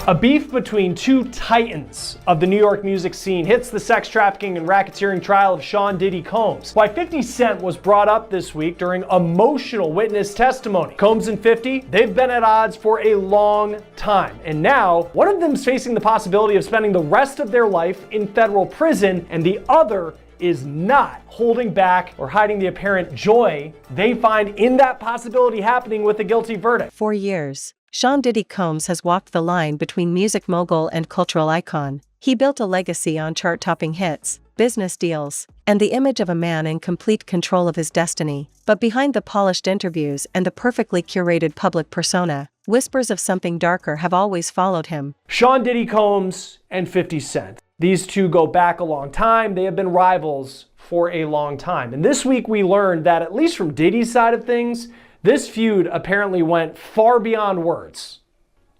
A beef between two titans of the New York music scene hits the sex trafficking and racketeering trial of Sean Diddy Combs. Why 50 Cent was brought up this week during emotional witness testimony. Combs and 50, they've been at odds for a long time. And now, one of them is facing the possibility of spending the rest of their life in federal prison, and the other is not holding back or hiding the apparent joy they find in that possibility happening with a guilty verdict. For years, Sean Diddy Combs has walked the line between music mogul and cultural icon. He built a legacy on chart-topping hits, business deals, and the image of a man in complete control of his destiny. But behind the polished interviews and the perfectly curated public persona, whispers of something darker have always followed him. Sean Diddy Combs and 50 Cent. These two go back a long time. They have been rivals for a long time. And this week we learned that, at least from Diddy's side of things, this feud apparently went far beyond words.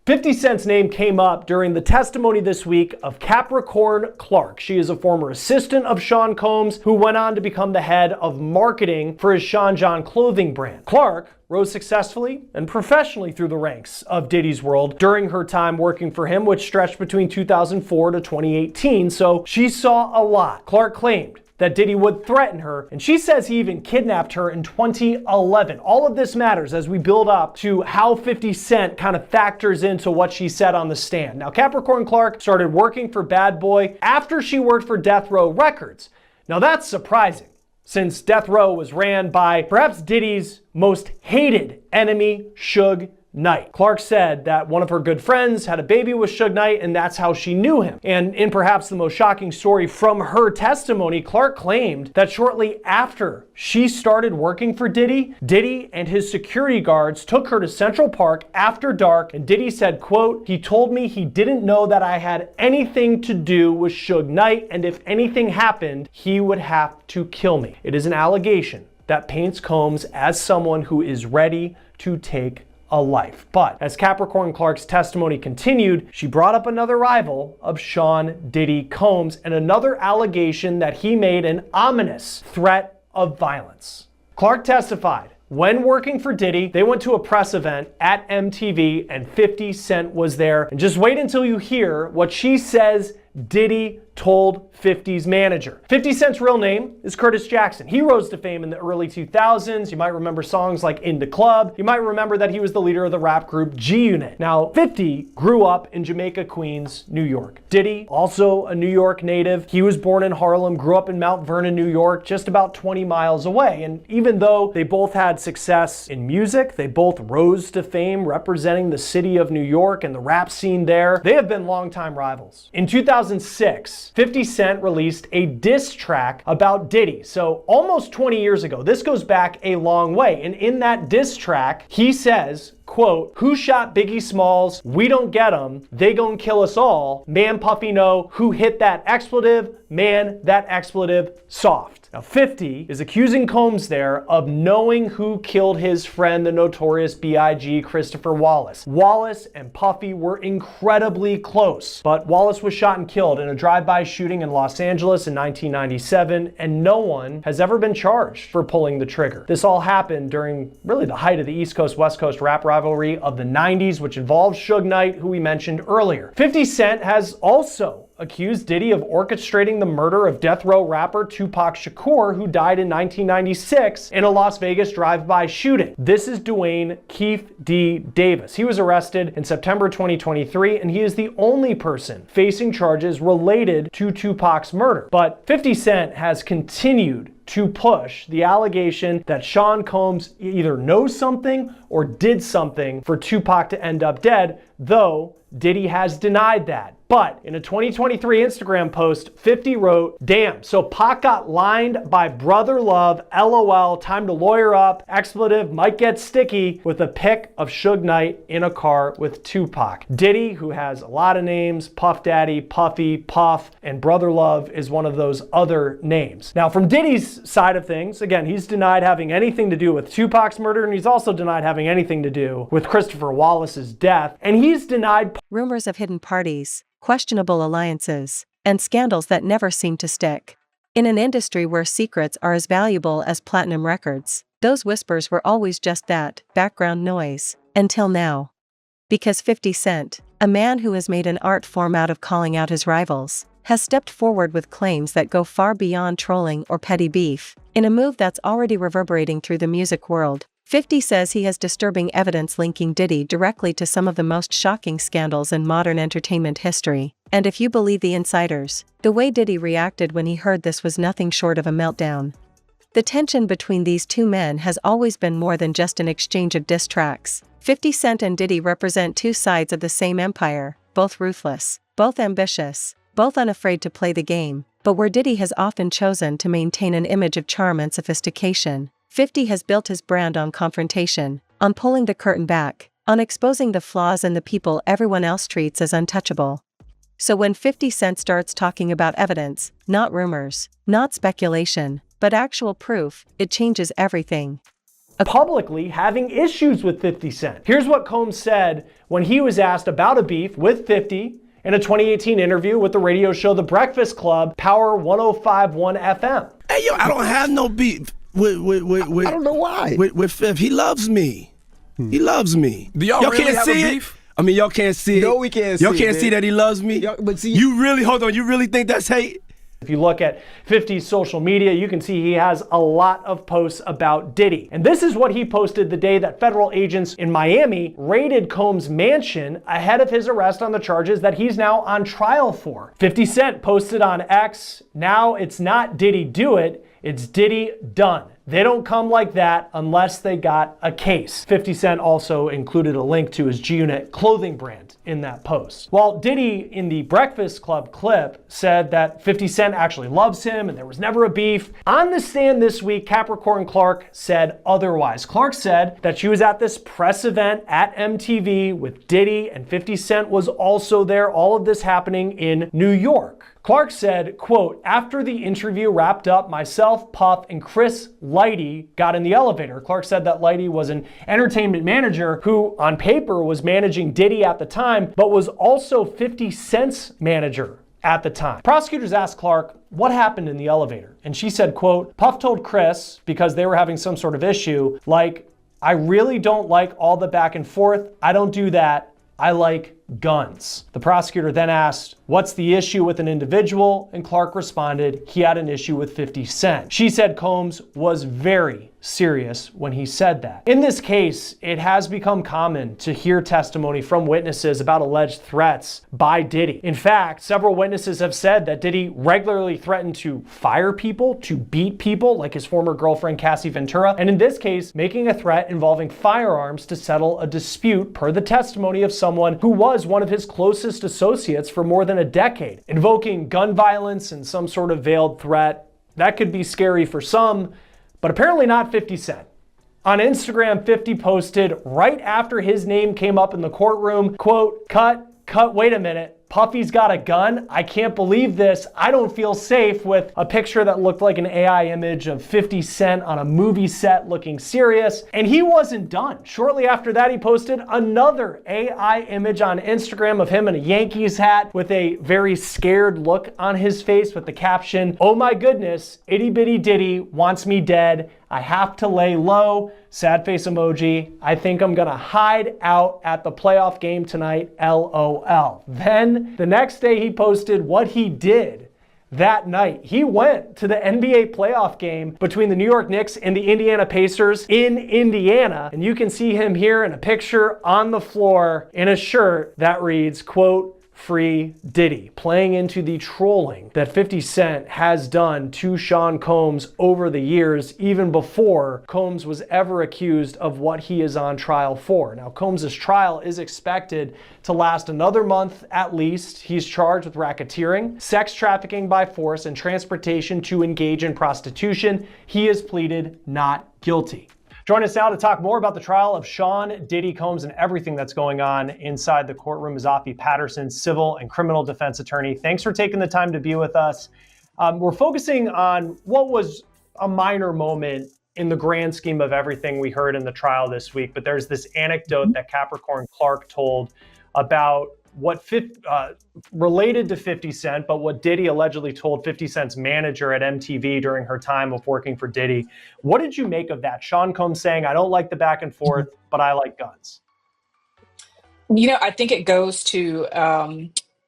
50 Cent's name came up during the testimony this week of Capricorn Clark. She is a former assistant of Sean Combs who went on to become the head of marketing for his Sean John clothing brand. Clark rose successfully and professionally through the ranks of Diddy's world during her time working for him, which stretched between 2004 to 2018, so she saw a lot. Clark claimed that Diddy would threaten her, and she says he even kidnapped her in 2011. All of this matters as we build up to how 50 Cent kind of factors into what she said on the stand. Now, Capricorn Clark started working for Bad Boy after she worked for Death Row Records. Now that's surprising, since Death Row was ran by perhaps Diddy's most hated enemy, Suge Knight. Clark said that one of her good friends had a baby with Suge Knight, and that's how she knew him. And in perhaps the most shocking story from her testimony, Clark claimed that shortly after she started working for Diddy, Diddy and his security guards took her to Central Park after dark, and Diddy said, quote, "He told me he didn't know that I had anything to do with Suge Knight, and if anything happened, he would have to kill me." It is an allegation that paints Combs as someone who is ready to take a life. But as Capricorn Clark's testimony continued, she brought up another rival of Sean Diddy Combs and another allegation that he made an ominous threat of violence. Clark testified, when working for Diddy, they went to a press event at MTV and 50 Cent was there. And just wait until you hear what she says Diddy told 50's manager. 50 Cent's real name is Curtis Jackson. He rose to fame in the early 2000s. You might remember songs like In the Club. You might remember that he was the leader of the rap group G-Unit. Now, 50 grew up in Jamaica, Queens, New York. Diddy, also a New York native. He was born in Harlem, grew up in Mount Vernon, New York, just about 20 miles away. And even though they both had success in music, they both rose to fame representing the city of New York and the rap scene there, they have been longtime rivals. In 2006, 50 Cent released a diss track about Diddy. So almost 20 years ago, this goes back a long way. And in that diss track, he says, quote, "Who shot Biggie Smalls? We don't get 'em. They gon' kill us all. Man, Puffy know who hit that expletive. Man, that expletive soft." Now 50 is accusing Combs there of knowing who killed his friend, the notorious B.I.G. Christopher Wallace. Wallace and Puffy were incredibly close, but Wallace was shot and killed in a drive-by shooting in Los Angeles in 1997, and no one has ever been charged for pulling the trigger. This all happened during really the height of the East Coast-West Coast rap rivalry of the 90s, which involved Suge Knight, who we mentioned earlier. 50 Cent has also accused Diddy of orchestrating the murder of death row rapper Tupac Shakur, who died in 1996 in a Las Vegas drive-by shooting. This is Dwayne Keefe D. Davis. He was arrested in September 2023, and he is the only person facing charges related to Tupac's murder. But 50 Cent has continued to push the allegation that Sean Combs either knows something or did something for Tupac to end up dead, though Diddy has denied that. But in a 2023 Instagram post, 50 wrote, "Damn, so Pac got lined by brother love, LOL, time to lawyer up, expletive might get sticky," with a pic of Suge Knight in a car with Tupac. Diddy, who has a lot of names, Puff Daddy, Puffy, Puff, and Brother Love is one of those other names. Now, from Diddy's side of things, again, he's denied having anything to do with Tupac's murder, and he's also denied having anything to do with Christopher Wallace's death, and he's denied rumors of hidden parties, questionable alliances, and scandals that never seem to stick. In an industry where secrets are as valuable as platinum records, those whispers were always just that, background noise, until now. Because 50 Cent, a man who has made an art form out of calling out his rivals, has stepped forward with claims that go far beyond trolling or petty beef, in a move that's already reverberating through the music world. 50 says he has disturbing evidence linking Diddy directly to some of the most shocking scandals in modern entertainment history. And if you believe the insiders, the way Diddy reacted when he heard this was nothing short of a meltdown. The tension between these two men has always been more than just an exchange of diss tracks. 50 Cent and Diddy represent two sides of the same empire, both ruthless, both ambitious, both unafraid to play the game, but where Diddy has often chosen to maintain an image of charm and sophistication, 50 has built his brand on confrontation, on pulling the curtain back, on exposing the flaws in the people everyone else treats as untouchable. So when 50 Cent starts talking about evidence, not rumors, not speculation, but actual proof, it changes everything. Publicly having issues with 50 Cent. Here's what Combs said when he was asked about a beef with 50 in a 2018 interview with the radio show The Breakfast Club, Power 105.1 FM. Hey, yo, I don't have no beef with I don't know why. With Fifth. He loves me. He loves me. Do y'all really can't have see a it? beef? I mean, y'all can't see it. No, we can't see it. Y'all can't see that he loves me? But see, you really, hold on, you really think that's hate? If you look at 50's social media, you can see he has a lot of posts about Diddy. And this is what he posted the day that federal agents in Miami raided Combs' mansion ahead of his arrest on the charges that he's now on trial for. 50 Cent posted on X, "Now it's not Diddy do it, it's Diddy done. They don't come like that unless they got a case." 50 Cent also included a link to his G-Unit clothing brand in that post. While Diddy in the Breakfast Club clip said that 50 Cent actually loves him and there was never a beef, on the stand this week, Capricorn Clark said otherwise. Clark said that she was at this press event at MTV with Diddy and 50 Cent was also there, all of this happening in New York. Clark said, quote, "After the interview wrapped up, myself, Puff, and Chris Lighty got in the elevator." Clark said that Lighty was an entertainment manager who, on paper, was managing Diddy at the time, but was also 50 Cent's manager at the time. Prosecutors asked Clark what happened in the elevator, and she said, quote, "Puff told Chris, because they were having some sort of issue, like, I really don't like all the back and forth. I don't do that. I like guns." The prosecutor then asked, "What's the issue with an individual?" And Clark responded, he had an issue with 50 Cent. She said Combs was very serious when he said that. In this case, it has become common to hear testimony from witnesses about alleged threats by Diddy. In fact, several witnesses have said that Diddy regularly threatened to fire people, to beat people, like his former girlfriend Cassie Ventura, and in this case, making a threat involving firearms to settle a dispute, per the testimony of someone who was one of his closest associates for more than a decade. Invoking gun violence and some sort of veiled threat, that could be scary for some, but apparently not 50 Cent. On Instagram, 50 posted right after his name came up in the courtroom, quote, cut, wait a minute. Puffy's got a gun? I can't believe this. I don't feel safe, with a picture that looked like an AI image of 50 Cent on a movie set looking serious. And he wasn't done. Shortly after that, he posted another AI image on Instagram of him in a Yankees hat with a very scared look on his face with the caption, "Oh my goodness, itty bitty Diddy wants me dead. I have to lay low." Sad face emoji. "I think I'm gonna hide out at the playoff game tonight, LOL. Then the next day he posted what he did that night. He went to the NBA playoff game between the New York Knicks and the Indiana Pacers in Indiana. And you can see him here in a picture on the floor in a shirt that reads, quote, "Free Diddy," playing into the trolling that 50 Cent has done to Sean Combs over the years, even before Combs was ever accused of what he is on trial for. Now, Combs' trial is expected to last another month at least. He's charged with racketeering, sex trafficking by force, and transportation to engage in prostitution. He has pleaded not guilty. Join us now to talk more about the trial of Sean Diddy Combs and everything that's going on inside the courtroom is Afi Patterson, civil and criminal defense attorney. Thanks for taking the time to be with us. We're focusing on what was a minor moment in the grand scheme of everything we heard in the trial this week, but there's this anecdote that Capricorn Clark told about what related to 50 Cent, but what Diddy allegedly told 50 Cent's manager at MTV during her time of working for Diddy. What did you make of that? Sean Combs saying, "I don't like the back and forth, but I like guns." I think it goes to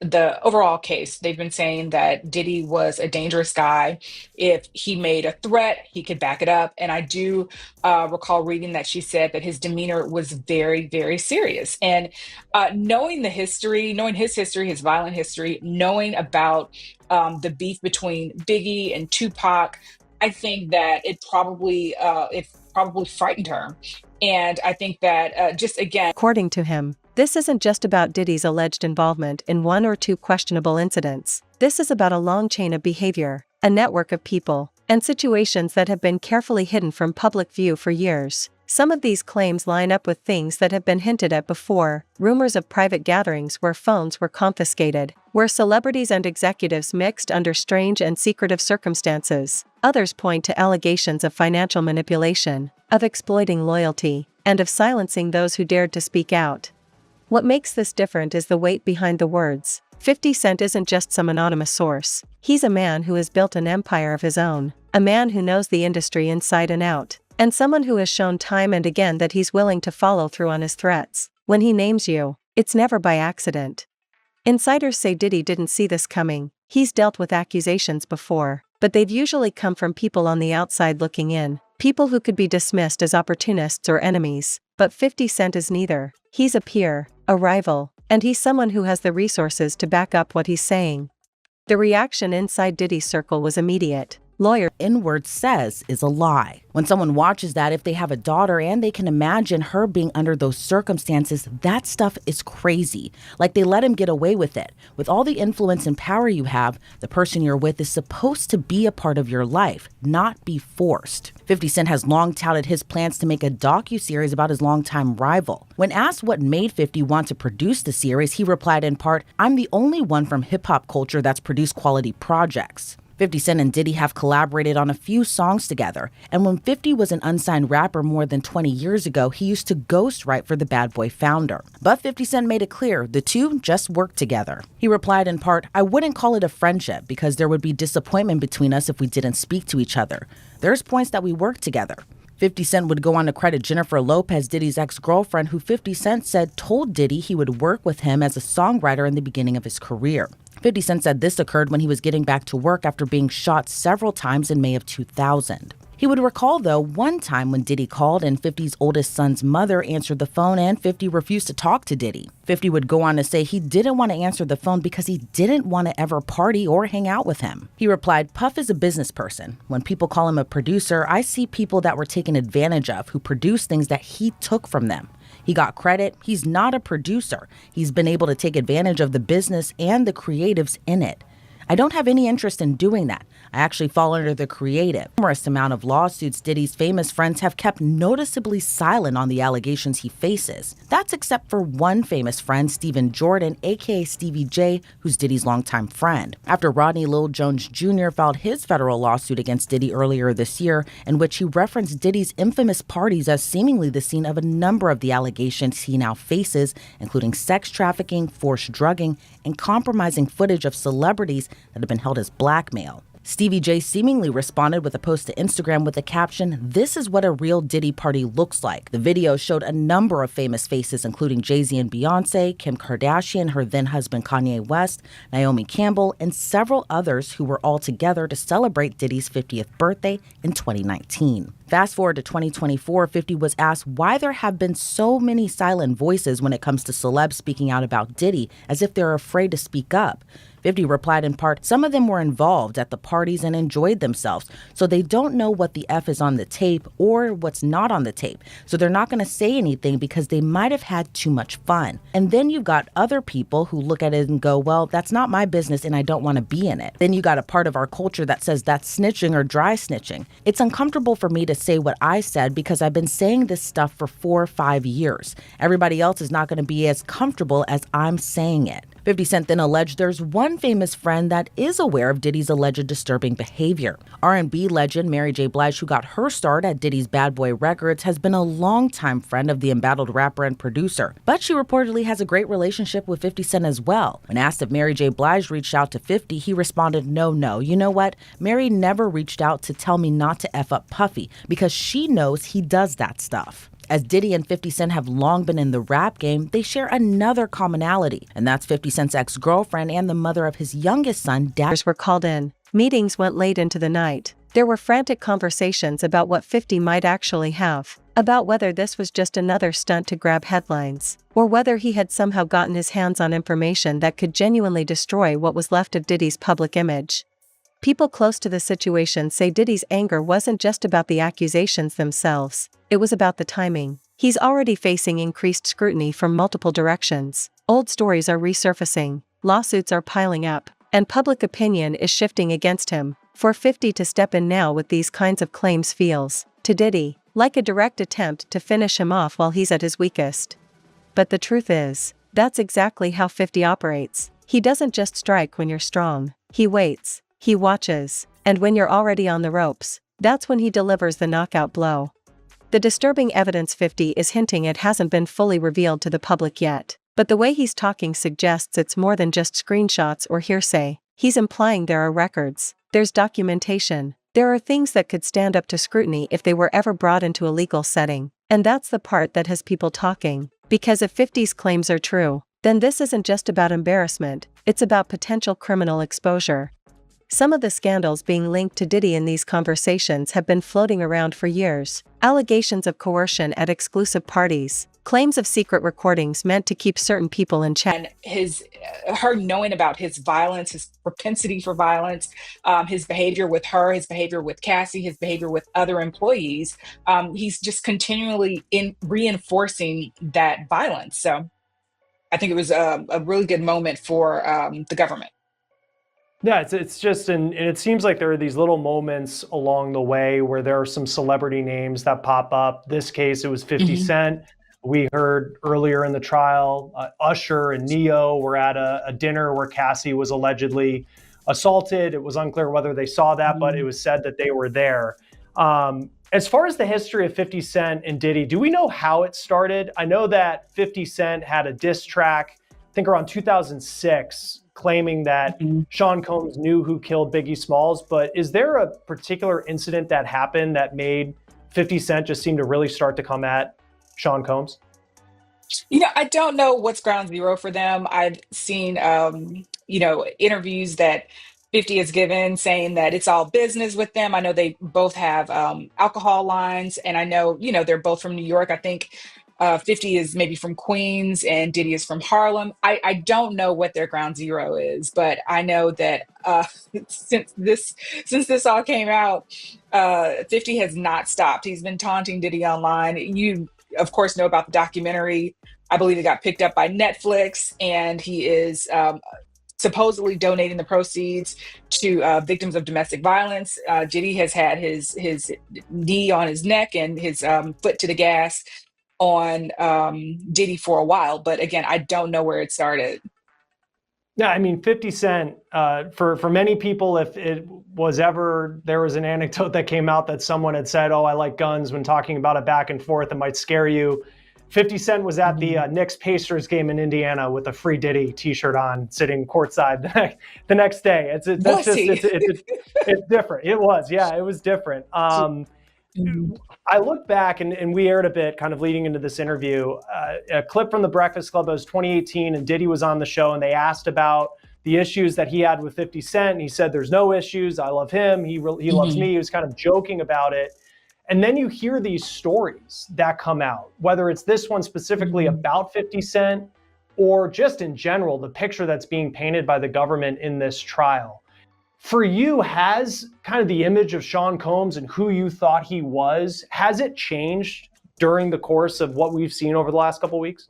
the overall case. They've been saying that Diddy was a dangerous guy. If he made a threat, he could back it up. And I do recall reading that she said that his demeanor was very, very serious. And knowing the history, knowing his history, his violent history, knowing about the beef between Biggie and Tupac, I think that it probably frightened her. And I think that just again, According to him, this isn't just about Diddy's alleged involvement in one or two questionable incidents. This is about a long chain of behavior, a network of people, and situations that have been carefully hidden from public view for years. Some of these claims line up with things that have been hinted at before: rumors of private gatherings where phones were confiscated, where celebrities and executives mixed under strange and secretive circumstances. Others point to allegations of financial manipulation, of exploiting loyalty, and of silencing those who dared to speak out. What makes this different is the weight behind the words. 50 Cent isn't just some anonymous source. He's a man who has built an empire of his own, a man who knows the industry inside and out, and someone who has shown time and again that he's willing to follow through on his threats. When he names you, it's never by accident. Insiders say Diddy didn't see this coming. He's dealt with accusations before, but they've usually come from people on the outside looking in, people who could be dismissed as opportunists or enemies. But 50 Cent is neither. He's a peer, a rival, and he's someone who has the resources to back up what he's saying. The reaction inside Diddy's circle was immediate. Lawyer N-word says is a lie. When someone watches that, if they have a daughter and they can imagine her being under those circumstances, that stuff is crazy. Like, they let him get away with it. With all the influence and power you have, the person you're with is supposed to be a part of your life, not be forced. 50 Cent has long touted his plans to make a docuseries about his longtime rival. When asked what made 50 want to produce the series, he replied in part, "I'm the only one from hip-hop culture that's produced quality projects." 50 Cent and Diddy have collaborated on a few songs together, and when 50 was an unsigned rapper more than 20 years ago, he used to ghostwrite for the Bad Boy founder. But 50 Cent made it clear the two just worked together. He replied in part, "I wouldn't call it a friendship because there would be disappointment between us if we didn't speak to each other. There's points that we work together." 50 Cent would go on to credit Jennifer Lopez, Diddy's ex-girlfriend, who 50 Cent said told Diddy he would work with him as a songwriter in the beginning of his career. 50 Cent said this occurred when he was getting back to work after being shot several times in May of 2000. He would recall, though, one time when Diddy called and 50's oldest son's mother answered the phone and 50 refused to talk to Diddy. 50 would go on to say he didn't want to answer the phone because he didn't want to ever party or hang out with him. He replied, "Puff is a business person. When people call him a producer, I see people that were taken advantage of who produced things that he took from them. He got credit. He's not a producer. He's been able to take advantage of the business and the creatives in it. I don't have any interest in doing that. I actually fall under the creative." Numerous amount of lawsuits, Diddy's famous friends have kept noticeably silent on the allegations he faces. That's except for one famous friend, Stephen Jordan, aka Stevie J, who's Diddy's longtime friend. After Rodney Lil Jones Jr. filed his federal lawsuit against Diddy earlier this year, in which he referenced Diddy's infamous parties as seemingly the scene of a number of the allegations he now faces, including sex trafficking, forced drugging, and compromising footage of celebrities that have been held as blackmail. Stevie J seemingly responded with a post to Instagram with the caption, "This is what a real Diddy party looks like." The video showed a number of famous faces, including Jay-Z and Beyonce, Kim Kardashian, her then-husband Kanye West, Naomi Campbell, and several others who were all together to celebrate Diddy's 50th birthday in 2019. Fast forward to 2024, 50 was asked why there have been so many silent voices when it comes to celebs speaking out about Diddy, as if they're afraid to speak up. 50 replied in part, "Some of them were involved at the parties and enjoyed themselves, so they don't know what the F is on the tape or what's not on the tape. So they're not going to say anything because they might have had too much fun." And then you've got other people who look at it and go, "Well, that's not my business and I don't want to be in it." Then you got a part of our culture that says that's snitching or dry snitching. It's uncomfortable for me to say what I said because I've been saying this stuff for 4 or 5 years. Everybody else is not going to be as comfortable as I'm saying it. 50 Cent then alleged there's one famous friend that is aware of Diddy's alleged disturbing behavior. R&B legend Mary J. Blige, who got her start at Diddy's Bad Boy Records, has been a longtime friend of the embattled rapper and producer. But she reportedly has a great relationship with 50 Cent as well. When asked if Mary J. Blige reached out to 50, he responded, no, you know what? Mary never reached out to tell me not to F up Puffy because she knows he does that stuff. As Diddy and 50 Cent have long been in the rap game, they share another commonality, and that's 50 Cent's ex-girlfriend and the mother of his youngest son, Dad. Were called in. Meetings went late into the night. There were frantic conversations about what 50 might actually have, about whether this was just another stunt to grab headlines, or whether he had somehow gotten his hands on information that could genuinely destroy what was left of Diddy's public image. People close to the situation say Diddy's anger wasn't just about the accusations themselves, it was about the timing. He's already facing increased scrutiny from multiple directions. Old stories are resurfacing, lawsuits are piling up, and public opinion is shifting against him. For 50 to step in now with these kinds of claims feels, to Diddy, like a direct attempt to finish him off while he's at his weakest. But the truth is, that's exactly how 50 operates. He doesn't just strike when you're strong. He waits, he watches, and when you're already on the ropes, that's when he delivers the knockout blow. The disturbing evidence 50 is hinting at hasn't been fully revealed to the public yet, but the way he's talking suggests it's more than just screenshots or hearsay. He's implying there are records, there's documentation, there are things that could stand up to scrutiny if they were ever brought into a legal setting, and that's the part that has people talking. Because if 50's claims are true, then this isn't just about embarrassment, it's about potential criminal exposure. Some of the scandals being linked to Diddy in these conversations have been floating around for years. Allegations of coercion at exclusive parties, claims of secret recordings meant to keep certain people in check. And her knowing about his violence, his propensity for violence, his behavior with her, his behavior with Cassie, his behavior with other employees, he's just continually reinforcing that violence. So I think it was a really good moment for the government. Yeah, it's just, and it seems like there are these little moments along the way where there are some celebrity names that pop up. This case, it was 50 Cent. We heard earlier in the trial, Usher and Neo were at a dinner where Cassie was allegedly assaulted. It was unclear whether they saw that, but it was said that they were there. As far as the history of 50 Cent and Diddy, do we know how it started? I know that 50 Cent had a diss track, I think around 2006, claiming that Sean Combs knew who killed Biggie Smalls, but is there a particular incident that happened that made 50 Cent just seem to really start to come at Sean Combs? I don't know what's ground zero for them. I've seen, interviews that 50 has given saying that it's all business with them. I know they both have alcohol lines, and I know, they're both from New York. I think 50 is maybe from Queens and Diddy is from Harlem. I don't know what their ground zero is, but I know that since this all came out, 50 has not stopped. He's been taunting Diddy online. You, of course, know about the documentary. I believe it got picked up by Netflix, and he is supposedly donating the proceeds to victims of domestic violence. Diddy has had his knee on his neck and his foot to the gas on Diddy for a while. But again, I don't know where it started. Yeah, I mean, 50 Cent, for many people, if it was ever, there was an anecdote that came out that someone had said, oh, I like guns when talking about it back and forth, it might scare you. 50 Cent was at the Knicks Pacers game in Indiana with a free Diddy t-shirt on, sitting courtside the next day. It's different. It was, yeah, it was different. I look back and we aired a bit kind of leading into this interview, a clip from the Breakfast Club. It was 2018 and Diddy was on the show and they asked about the issues that he had with 50 Cent. And he said, there's no issues. I love him. He loves me. He was kind of joking about it. And then you hear these stories that come out, whether it's this one specifically about 50 Cent or just in general, the picture that's being painted by the government in this trial. For you, has kind of the image of Sean Combs and who you thought he was, has it changed during the course of what we've seen over the last couple of weeks?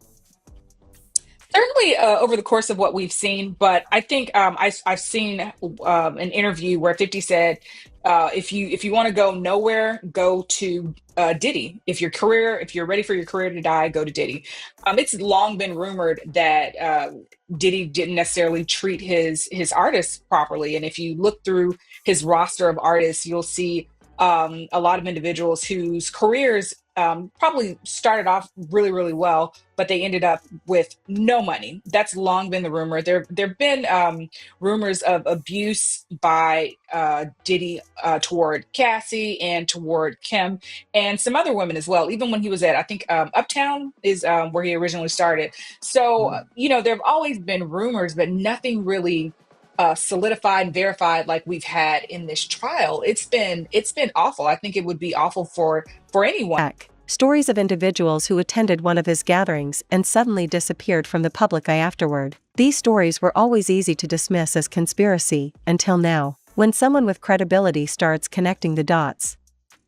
Certainly over the course of what we've seen, but I think I've seen an interview where 50 said, if you want to go nowhere, go to Diddy. If you're ready for your career to die, go to Diddy. It's long been rumored that Diddy didn't necessarily treat his artists properly, and if you look through his roster of artists, you'll see a lot of individuals whose careers probably started off really, really well, but they ended up with no money. That's long been the rumor. There've been rumors of abuse by Diddy toward Cassie and toward Kim and some other women as well. Even when he was at, I think Uptown is where he originally started. So there have always been rumors, but nothing really solidified and verified like we've had in this trial. It's been awful. I think it would be awful for anyone. Stories of individuals who attended one of his gatherings and suddenly disappeared from the public eye afterward. These stories were always easy to dismiss as conspiracy, until now, when someone with credibility starts connecting the dots.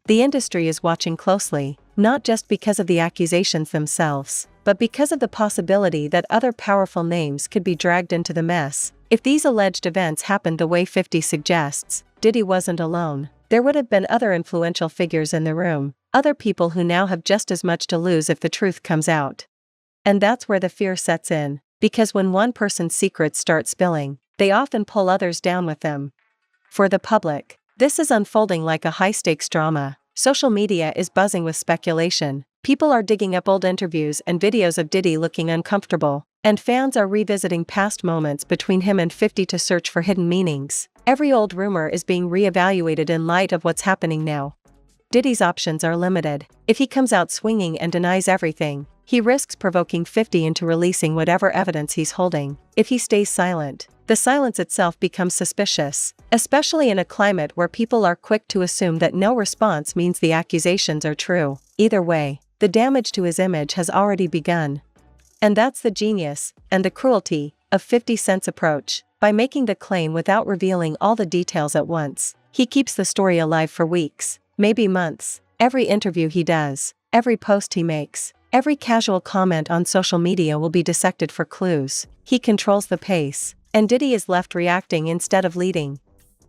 The industry is watching closely, not just because of the accusations themselves, but because of the possibility that other powerful names could be dragged into the mess. If these alleged events happened the way 50 suggests, Diddy wasn't alone. There would have been other influential figures in the room, other people who now have just as much to lose if the truth comes out. And that's where the fear sets in, because when one person's secrets start spilling, they often pull others down with them. For the public, this is unfolding like a high-stakes drama. Social media is buzzing with speculation. People are digging up old interviews and videos of Diddy looking uncomfortable, and fans are revisiting past moments between him and 50 to search for hidden meanings. Every old rumor is being reevaluated in light of what's happening now. Diddy's options are limited. If he comes out swinging and denies everything, he risks provoking 50 into releasing whatever evidence he's holding. If he stays silent, the silence itself becomes suspicious, especially in a climate where people are quick to assume that no response means the accusations are true. Either way, the damage to his image has already begun. And that's the genius, and the cruelty, of 50 Cent's approach. By making the claim without revealing all the details at once, he keeps the story alive for weeks, maybe months. Every interview he does, every post he makes, every casual comment on social media will be dissected for clues. He controls the pace, and Diddy is left reacting instead of leading.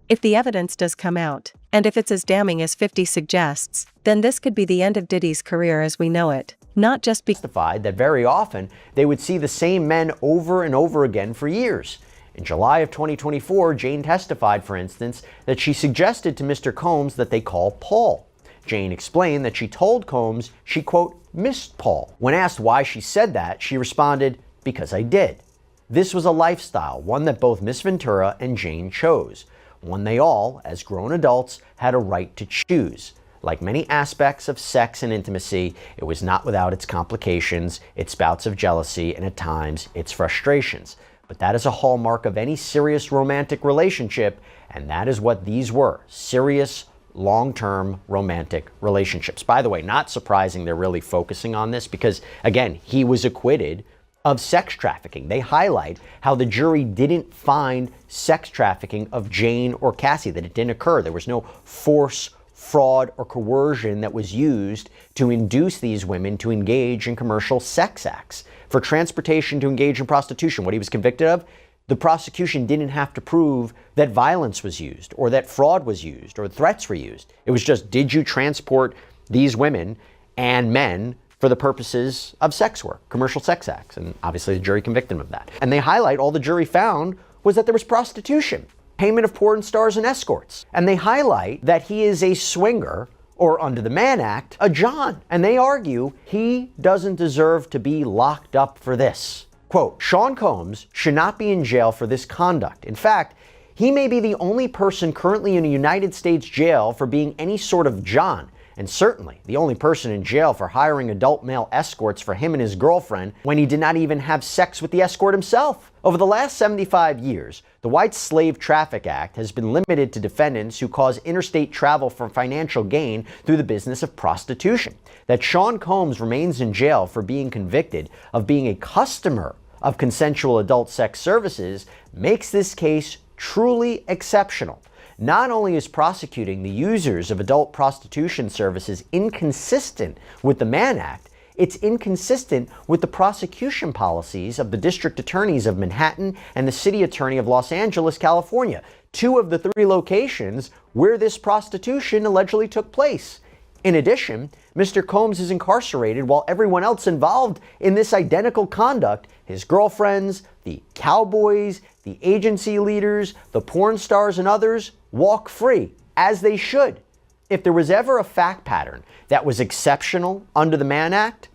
If the evidence does come out, and if it's as damning as 50 suggests, then this could be the end of Diddy's career as we know it. Not just because testified that very often they would see the same men over and over again for years. In July of 2024, Jane testified, for instance, that she suggested to Mr. Combs that they call Paul. Jane explained that she told Combs she, quote, missed Paul. When asked why she said that, she responded, because I did. This was a lifestyle, one that both Miss Ventura and Jane chose, one they all, as grown adults, had a right to choose. Like many aspects of sex and intimacy, it was not without its complications, its bouts of jealousy, and at times, its frustrations. But that is a hallmark of any serious romantic relationship, and that is what these were, serious, long-term romantic relationships. By the way, not surprising they're really focusing on this because, again, he was acquitted of sex trafficking. They highlight how the jury didn't find sex trafficking of Jane or Cassie, that it didn't occur. There was no force, fraud, or coercion that was used to induce these women to engage in commercial sex acts. For transportation to engage in prostitution, what he was convicted of, the prosecution didn't have to prove that violence was used or that fraud was used or threats were used. It was just, did you transport these women and men for the purposes of sex work, commercial sex acts? And obviously the jury convicted him of that. And they highlight all the jury found was that there was prostitution, payment of porn stars and escorts. And they highlight that he is a swinger, or under the Mann Act, a John. And they argue he doesn't deserve to be locked up for this. Quote, Sean Combs should not be in jail for this conduct. In fact, he may be the only person currently in a United States jail for being any sort of John, and certainly the only person in jail for hiring adult male escorts for him and his girlfriend when he did not even have sex with the escort himself. Over the last 75 years, the White Slave Traffic Act has been limited to defendants who cause interstate travel for financial gain through the business of prostitution. That Sean Combs remains in jail for being convicted of being a customer of consensual adult sex services makes this case truly exceptional. Not only is prosecuting the users of adult prostitution services inconsistent with the Mann Act, it's inconsistent with the prosecution policies of the district attorneys of Manhattan and the city attorney of Los Angeles, California, two of the three locations where this prostitution allegedly took place. In addition, Mr. Combs is incarcerated while everyone else involved in this identical conduct, his girlfriends, the cowboys, the agency leaders, the porn stars, and others, walk free, as they should. If there was ever a fact pattern that was exceptional under the Mann Act,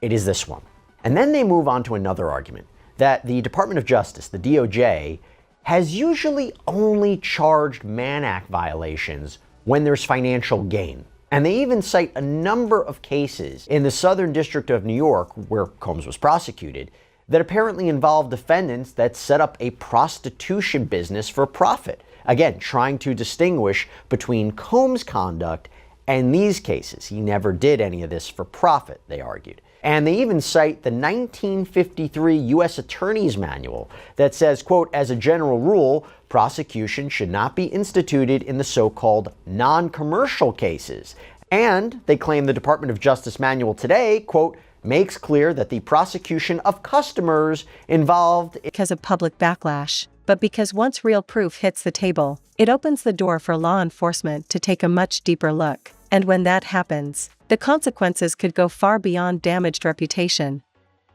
it is this one. And then they move on to another argument, that the Department of Justice, the DOJ, has usually only charged Mann Act violations when there's financial gain. And they even cite a number of cases in the Southern District of New York, where Combs was prosecuted, that apparently involved defendants that set up a prostitution business for profit. Again, trying to distinguish between Combs' conduct and these cases. He never did any of this for profit, they argued. And they even cite the 1953 U.S. Attorney's Manual that says, quote, as a general rule, prosecution should not be instituted in the so-called non-commercial cases. And they claim the Department of Justice manual today, quote, makes clear that the prosecution of customers involved because of public backlash, but because once real proof hits the table, it opens the door for law enforcement to take a much deeper look. And when that happens, the consequences could go far beyond damaged reputation.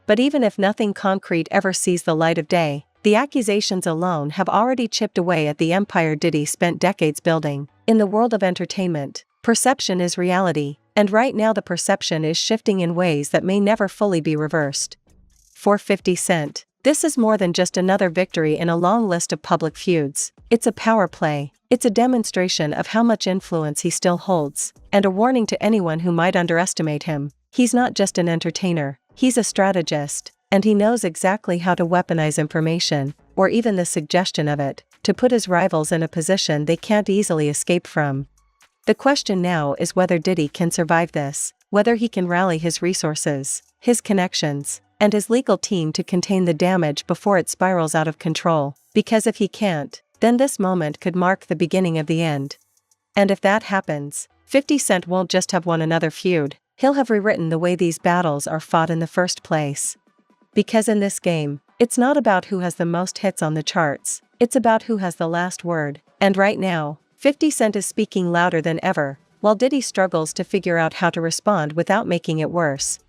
But even if nothing concrete ever sees the light of day, the accusations alone have already chipped away at the empire Diddy spent decades building. In the world of entertainment, perception is reality, and right now the perception is shifting in ways that may never fully be reversed. For 50 Cent, this is more than just another victory in a long list of public feuds. It's a power play. It's a demonstration of how much influence he still holds, and a warning to anyone who might underestimate him. He's not just an entertainer, he's a strategist, and he knows exactly how to weaponize information, or even the suggestion of it, to put his rivals in a position they can't easily escape from. The question now is whether Diddy can survive this, whether he can rally his resources, his connections, and his legal team to contain the damage before it spirals out of control. Because if he can't, then this moment could mark the beginning of the end. And if that happens, 50 Cent won't just have won another feud, he'll have rewritten the way these battles are fought in the first place. Because in this game, it's not about who has the most hits on the charts, it's about who has the last word. And right now, 50 Cent is speaking louder than ever, while Diddy struggles to figure out how to respond without making it worse.